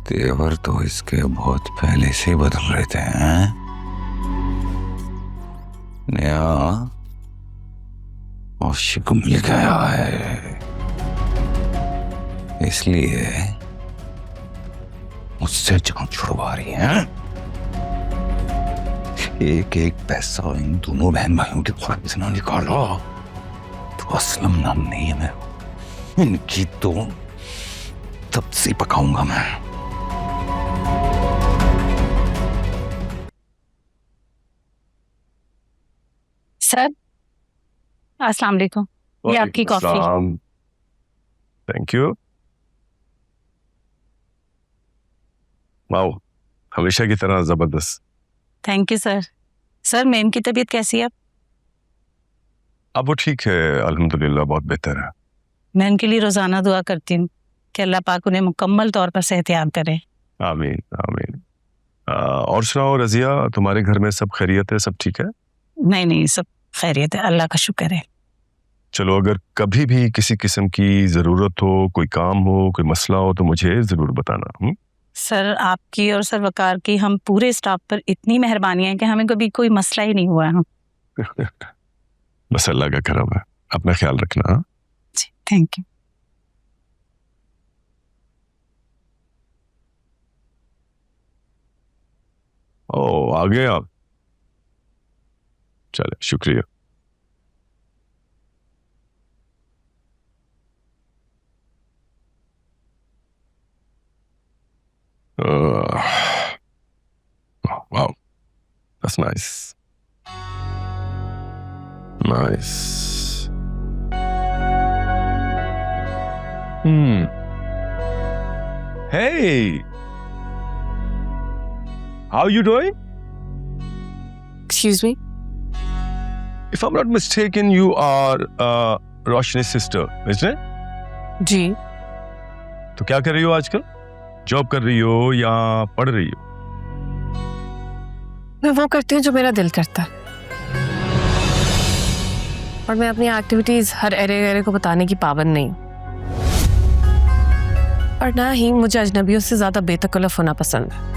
तेवर तो इसके बहुत पहले से ही बदल रहे थे हैं? नया आशिक मिल गया है, इसलिए मुझसे जान छुड़वा रही है। एक एक पैसा इन दोनों बहन भाइयों के खाते से ना निकाला तो असलम नाम नहीं है। मैं इनकी तो तब से पकाऊंगा मैं। सर अस्सलाम वालेकुम, ये आपकी कॉफी। Thank you. वाओ, हमेशा की तरह जबरदस्त। Thank you sir. Sir ma'am की तबीयत कैसी है? अब वो ठीक है, अल्हम्दुलिल्लाह बहुत बेहतर है। मैं उनके लिए रोजाना दुआ करती हूँ कि अल्लाह पाक उन्हें मुकम्मल तौर पर सेहतयाब करे। आमीन आमीन। और सुनाओ रजिया, तुम्हारे घर में सब खैरियत है, सब ठीक है? नहीं नहीं, सब खैरियत है, अल्लाह का शुक्र है। चलो, अगर कभी भी किसी किस्म की जरूरत हो, कोई काम हो, कोई मसला हो तो मुझे जरूर बताना। सर आपकी और सर वकार की हम पूरे स्टाफ पर इतनी मेहरबानी है कि हमें कभी कोई मसला ही नहीं हुआ है। बस अल्लाह का करम है, अपना ख्याल रखना। जी थैंक यू। ओ, आ गए आप? चले, शुक्रिया। Wow, that's nice. Nice. Hey, how you doing? Excuse me? If I'm not mistaken, you are Roshni's sister, isn't it? जी। तो क्या कर रही हो आजकल? जॉब कर रही हो या पढ़ रही हो? मैं वो करती हूँ जो मेरा दिल करता है, और मैं अपनी एक्टिविटीज हर एरे को बताने की पाबंद नहीं हूँ, और ना ही मुझे अजनबियों से ज्यादा बेतकल्लुफ होना पसंद है।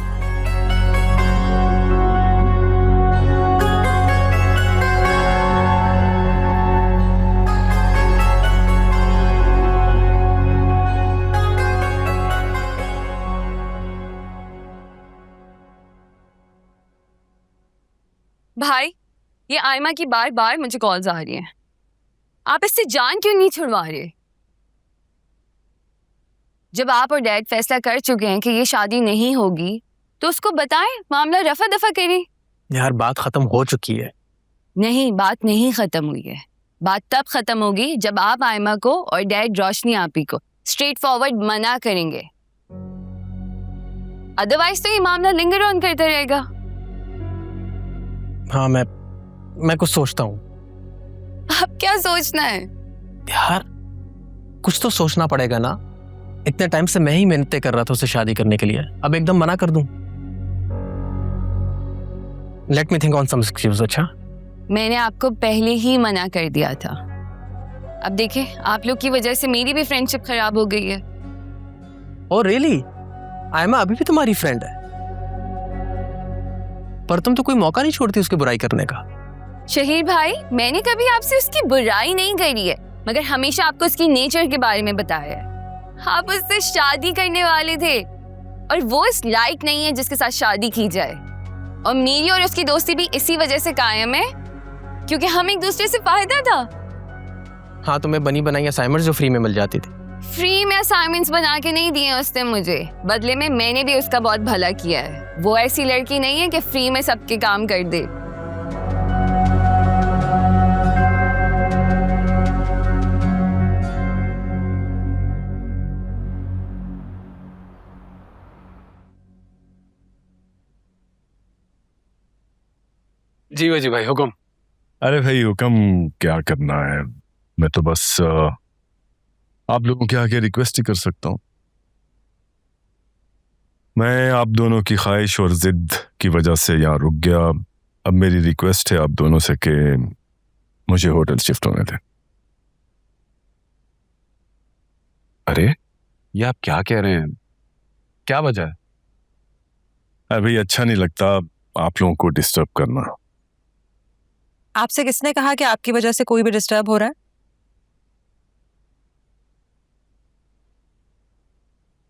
भाई, ये आयमा की बार बार मुझे कॉल्स आ रही हैं। आप इससे जान क्यों नहीं छुड़वा रहे? जब आप और डैड फैसला कर चुके हैं कि ये शादी नहीं होगी तो उसको बताएं, मामला रफा दफा करें। यार बात खत्म हो चुकी है। नहीं, बात नहीं खत्म हुई है। बात तब खत्म होगी जब आप आयमा को और डैड रोशनी आपी को स्ट्रेट फॉरवर्ड मना करेंगे। अदरवाइज तो ये मामला लिंगर ऑन करता रहेगा। हाँ, मैं कुछ सोचता हूँ। अब क्या सोचना है? यार कुछ तो सोचना पड़ेगा ना। इतने टाइम से मैं ही मिन्नतें कर रहा था उसे शादी करने के लिए, अब एकदम मना कर दूं? Let me think on some excuse. अच्छा, मैंने आपको पहले ही मना कर दिया था। अब देखें, आप लोग की वजह से मेरी भी फ्रेंडशिप खराब हो गई है। Oh really? आयमा अभी भी तुम्हारी फ्रेंड है? पर तुम तो कोई मौका नहीं छोड़ती उसकी बुराई करने का। शहीर भाई, मैंने कभी आपसे उसकी बुराई नहीं करी है, मगर हमेशा आपको उसकी नेचर के बारे में बताया है। आप उससे शादी करने वाले थे और वो इस लायक नहीं है जिसके साथ शादी की जाए। और मेरी और उसकी दोस्ती भी इसी वजह से कायम है क्योंकि हम एक दूसरे से फायदा था। हाँ, तुम्हें बनी बनाई असाइनमेंट्स जो फ्री में मिल जाती थी। फ्री में असाइनमेंट्स बना के नहीं दिए उसने मुझे, बदले में मैंने भी उसका बहुत भला किया है। वो ऐसी लड़की नहीं है कि फ्री में सबके काम कर दे। जी भाई, हुक्म। अरे भाई, हुक्म क्या करना है, मैं तो बस आप लोगों के आगे रिक्वेस्ट ही कर सकता हूँ। मैं आप दोनों की ख्वाहिश और जिद की वजह से यहाँ रुक गया। अब मेरी रिक्वेस्ट है आप दोनों से कि मुझे होटल शिफ्ट होने दें। अरे ये आप क्या कह रहे हैं? क्या वजह है? अभी अच्छा नहीं लगता आप लोगों को डिस्टर्ब करना। आपसे किसने कहा कि आपकी वजह से कोई भी डिस्टर्ब हो रहा है?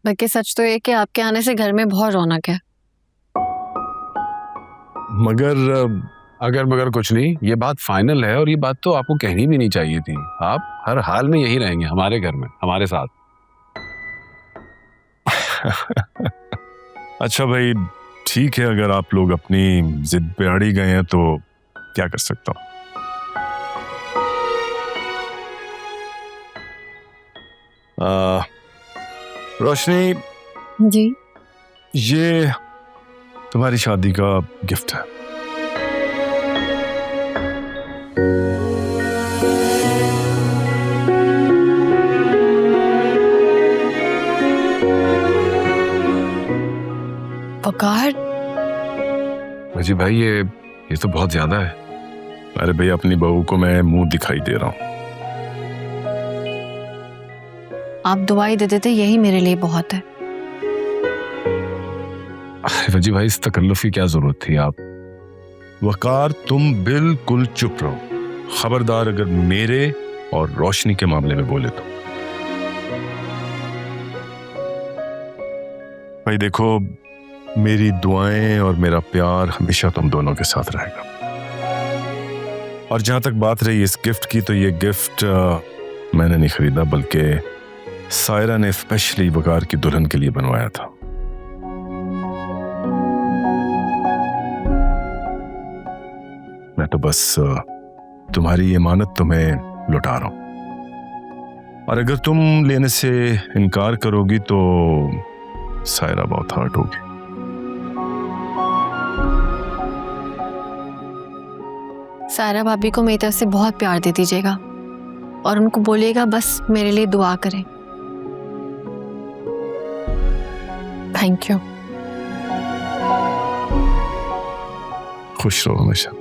बाकी सच तो ये कि आपके आने से घर में बहुत रौनक है। मगर मगर कुछ नहीं, ये बात फाइनल है और ये बात तो आपको कहनी भी नहीं चाहिए थी। आप हर हाल में यही रहेंगे हमारे घर में, हमारे साथ। अच्छा भाई ठीक है, अगर आप लोग अपनी जिद पे अड़ी गए हैं तो क्या कर सकता हूँ। रोशनी जी। ये तुम्हारी शादी का गिफ्ट है। वकार, जी भाई ये तो बहुत ज्यादा है। अरे भाई अपनी बहू को मैं मुंह दिखाई दे रहा हूँ। आप दुआई दे देते यही मेरे लिए बहुत है। वजी भाई इस तकल्लुफ की क्या जरूरत थी? आप वकार तुम बिल्कुल चुप रहो, खबरदार अगर मेरे और रोशनी के मामले में बोले तो। भाई देखो, मेरी दुआएं और मेरा प्यार हमेशा तुम दोनों के साथ रहेगा। और जहां तक बात रही इस गिफ्ट की, तो ये गिफ्ट मैंने नहीं खरीदा, बल्कि सायरा ने स्पेशली वकार की दुल्हन के लिए बनवाया था। मैं तो बस तुम्हारी इमानत तुम्हें लौटा रहा हूं, और अगर तुम लेने से इनकार करोगी तो सायरा बहुत हर्ट होगी। सायरा भाभी को मेरी तरफ से बहुत प्यार दे दीजिएगा और उनको बोलिएगा बस मेरे लिए दुआ करें। Thank you. खुश रहो हमेशा।